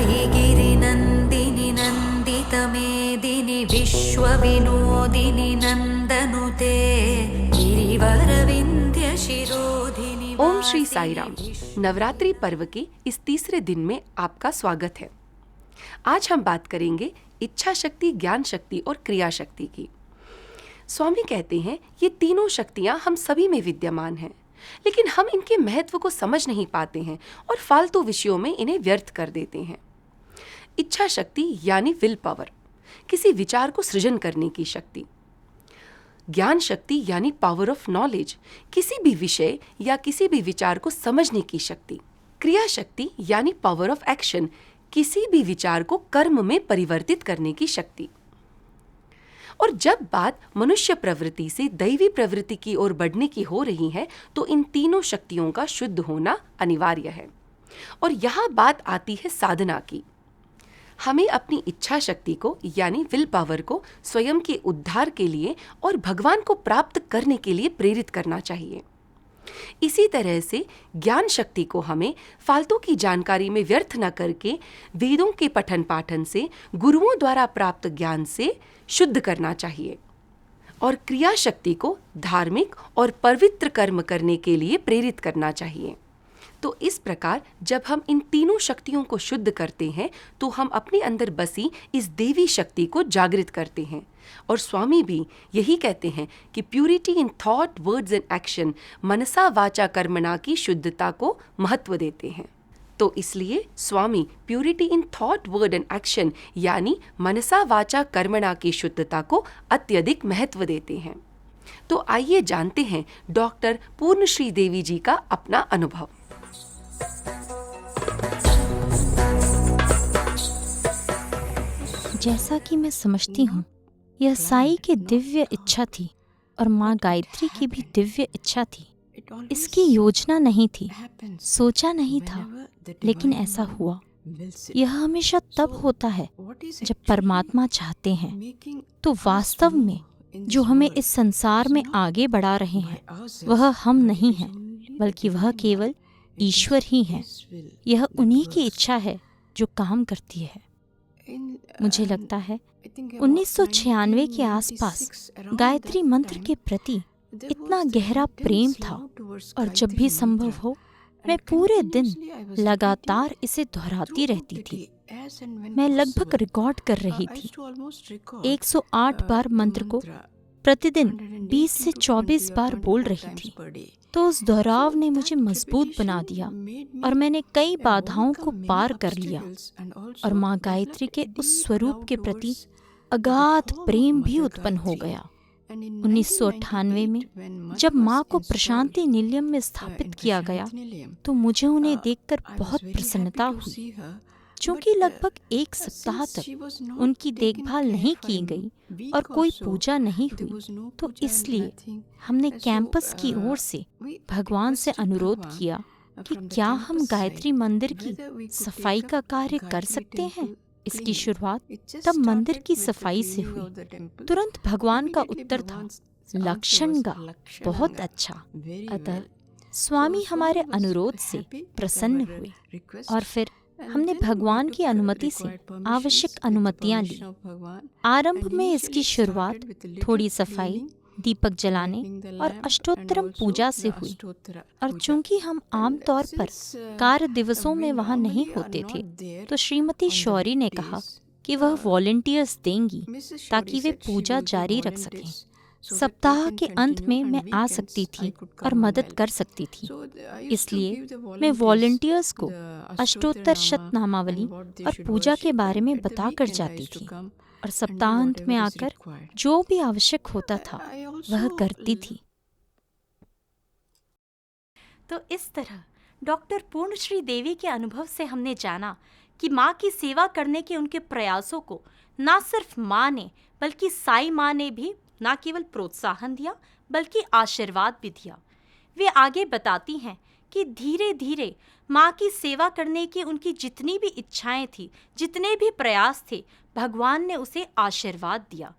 साई गिरिनन्दिनि नन्दितमेदिनि विश्वविनोदिनि नन्दनुते गिरिवरविन्ध्य शिरोधिनि। ओम श्री साई राम। नवरात्रि पर्व के इस तीसरे दिन में आपका स्वागत है। आज हम बात करेंगे इच्छा शक्ति, ज्ञान शक्ति और क्रिया शक्ति की। स्वामी कहते हैं ये तीनों शक्तियां हम सभी में विद्यमान हैं, लेकिन हम इनके महत्व को समझ नहीं पाते हैं और फालतू विषयों में इन्हें व्यर्थ कर देते हैं। इच्छा शक्ति यानी विल पावर, किसी विचार को सृजन करने की शक्ति। ज्ञान शक्ति यानी पावर ऑफ नॉलेज, किसी भी विषय या किसी भी विचार को समझने की शक्ति। क्रिया शक्ति यानी पावर ऑफ एक्शन, किसी भी विचार को कर्म में परिवर्तित करने की शक्ति। और जब बात मनुष्य प्रवृत्ति से दैवी प्रवृत्ति की ओर बढ़ने की हो रही है, तो इन तीनों शक्तियों का शुद्ध होना अनिवार्य है। और यहाँ बात आती है साधना की। हमें अपनी इच्छा शक्ति को यानी विल पावर को स्वयं के उद्धार के लिए और भगवान को प्राप्त करने के लिए प्रेरित करना चाहिए। इसी तरह से ज्ञान शक्ति को हमें फालतू की जानकारी में व्यर्थ न करके वेदों के पठन पाठन से, गुरुओं द्वारा प्राप्त ज्ञान से शुद्ध करना चाहिए। और क्रिया शक्ति को धार्मिक और पवित्र कर्म करने के लिए प्रेरित करना चाहिए। तो इस प्रकार जब हम इन तीनों शक्तियों को शुद्ध करते हैं, तो हम अपने अंदर बसी इस देवी शक्ति को जागृत करते हैं। और स्वामी भी यही कहते हैं कि purity in thought, words and action, मनसा वाचा कर्मणा की शुद्धता को महत्व देते हैं। तो इसलिए Swami purity in thought, word and action यानी मनसा वाचा कर्मणा की शुद्धता को अत्यधिक महत्व देते हैं। तो आइए जानते हैं डॉक्टर पूर्णश्री देवी जी का अपना अनुभव। जैसा कि मैं समझती हूँ, यह साई की दिव्य इच्छा थी और माँ गायत्री की भी दिव्य इच्छा थी। इसकी योजना नहीं थी, सोचा नहीं था, लेकिन ऐसा हुआ। यह हमेशा तब होता है जब परमात्मा चाहते हैं। तो वास्तव में जो हमें इस संसार में आगे बढ़ा रहे हैं, वह हम नहीं हैं, बल्कि वह केवल ईश्वर ही हैं। यह उन्हीं की इच्छा है जो काम करती है। मुझे लगता है 1996 के आसपास गायत्री मंत्र के प्रति इतना गहरा प्रेम था, और जब भी संभव हो मैं पूरे दिन लगातार इसे दोहराती रहती थी। मैं लगभग रिकॉर्ड कर रही थी। 108 बार मंत्र को प्रतिदिन 20 से 24 बार बोल रही थी। तो उस दोहराव ने मुझे मजबूत बना दिया और मैंने कई बाधाओं को पार कर लिया, और माँ गायत्री के उस स्वरूप के प्रति अगाध प्रेम भी उत्पन्न हो गया। 1998 में जब माँ को प्रशांति निलयम में स्थापित किया गया, तो मुझे उन्हें देखकर बहुत प्रसन्नता हुई। चूँकि लगभग एक सप्ताह तक उनकी देखभाल नहीं की गई और कोई पूजा नहीं हुई, तो इसलिए हमने कैंपस की ओर से भगवान से अनुरोध किया कि क्या हम गायत्री मंदिर की सफाई का कार्य कर सकते हैं। इसकी शुरुआत तब मंदिर की सफाई से हुई। तुरंत भगवान का उत्तर था, लक्षणगा, बहुत अच्छा। अतः स्वामी हमारे अनुरोध से प्रसन्न हुए और फिर हमने भगवान की अनुमति से आवश्यक अनुमतियां ली। आरंभ में इसकी शुरुआत थोड़ी सफाई, दीपक जलाने और अष्टोत्तरम पूजा से हुई। और चूंकि हम आमतौर पर कार्य दिवसों में वहां नहीं होते थे, तो श्रीमती शौरी ने कहा कि वह वॉलंटियर्स देंगी ताकि वे पूजा जारी रख सकें। सप्ताह के अंत में मैं आ सकती थी और मदद कर सकती थी। इसलिए मैं वॉलंटियर्स को अष्टोत्तर शतनामावली और पूजा के बारे में बताकर जाती थी, और सप्ताहांत में आकर जो भी आवश्यक होता था वह करती थी। तो इस तरह डॉक्टर पूर्णश्री देवी के अनुभव से हमने जाना कि माँ की सेवा करने के उनके प्रयासों को न सिर्फ माँ ने, बल्कि साई माँ ने भी न केवल प्रोत्साहन दिया, बल्कि आशीर्वाद भी दिया। वे आगे बताती हैं कि धीरे धीरे माँ की सेवा करने की उनकी जितनी भी इच्छाएं थी, जितने भी प्रयास थे, भगवान ने उसे आशीर्वाद दिया।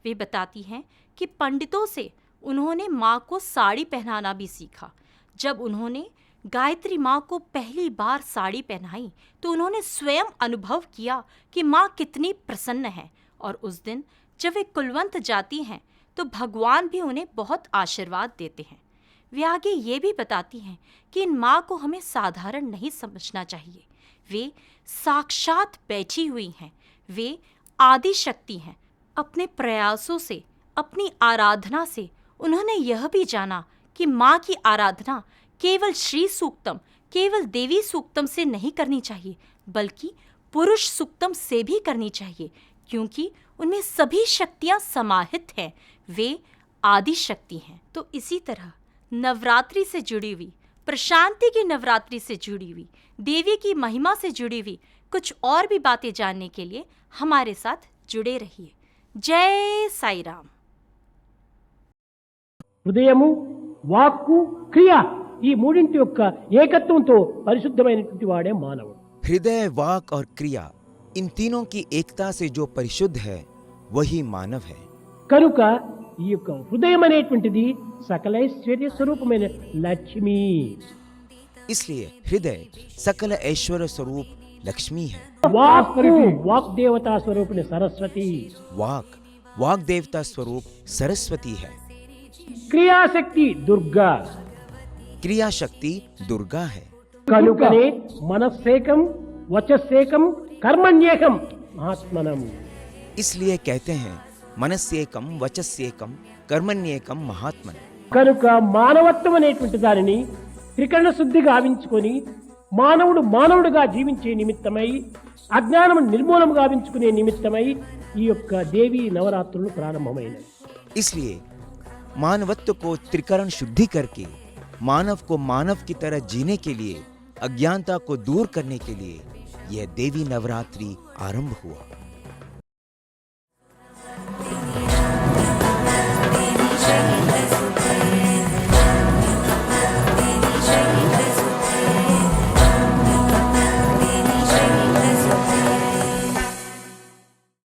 वे बताती हैं कि पंडितों से उन्होंने माँ को साड़ी पहनाना भी सीखा। जब उन्होंने गायत्री माँ को पहली बार साड़ी पहनाई तो उन्होंने स्वयं अनुभव किया कि माँ कितनी प्रसन्न है, और उस दिन जब वे कुलवंत जाती हैं तो भगवान भी उन्हें बहुत आशीर्वाद देते हैं। वे आगे ये भी बताती हैं कि इन माँ को हमें साधारण नहीं समझना चाहिए। वे साक्षात बैठी हुई हैं, वे आदि शक्ति हैं। अपने प्रयासों से, अपनी आराधना से उन्होंने यह भी जाना कि माँ की आराधना केवल श्री सूक्तम, केवल देवी सूक्तम से नहीं करनी चाहिए, बल्कि पुरुष सूक्तम से भी करनी चाहिए, क्योंकि उनमें सभी शक्तियाँ समाहित हैं। वे आदि शक्ति हैं। तो इसी तरह नवरात्रि से जुड़ी हुई, प्रशांति की नवरात्रि से जुड़ी हुई, देवी की महिमा से जुड़ी हुई कुछ और भी बातें जानने के लिए हमारे साथ जुड़े रहिए। जय साई राम। హృదయము, వాక్కు, క్రియ ఈ మూడింటి యొక్క ఏకత్వంతో పరిశుద్ధమైనటువంటి వాడే మానవుడు. हृदय, वाक और क्रिया, इन तीनों की एकता से जो परिशुद्ध है वही मानव है। కనుక ఈ యొక్క హృదయం అనేటువంటిది సకలైశ్వర్య స్వరూపమైన లక్ష్మి. इसलिए हृदय सकल ऐश्वर्य स्वरूप लक्ष्मी है। వాక్కు వాగ్దేవతా స్వరూపిణి సరస్వతి. वाक वाक देवता स्वरूप सरस्वती है। క్రియాశక్తి దుర్గా. क्रिया शक्ति दुर्गा है। కనుకనే మనస్సేకం వచస్సేకం కర్మణ్యేకం మహాత్మనం. इसलिए कहते हैं मनस्येकम वचस्येकम कर्मण्येकम महात्मन। కనుక మానవత్వం అనేటువంటి దానిని త్రికరణ శుద్ధి గావించుకొని మానవుడు మానవుడిగా జీవించే నిమిత్తమై, అజ్ఞానం నిర్మూలన గావించుకునే నిమిత్తమై ఈ యొక్క దేవి నవరాత్రులు ప్రారంభమైనవి. इसलिए मानवत्व को त्रिकरण शुद्धि करके मानव को मानव की तरह जीने के लिए, अज्ञानता को दूर करने के लिए यह देवी नवरात्रि आरंभ हुआ।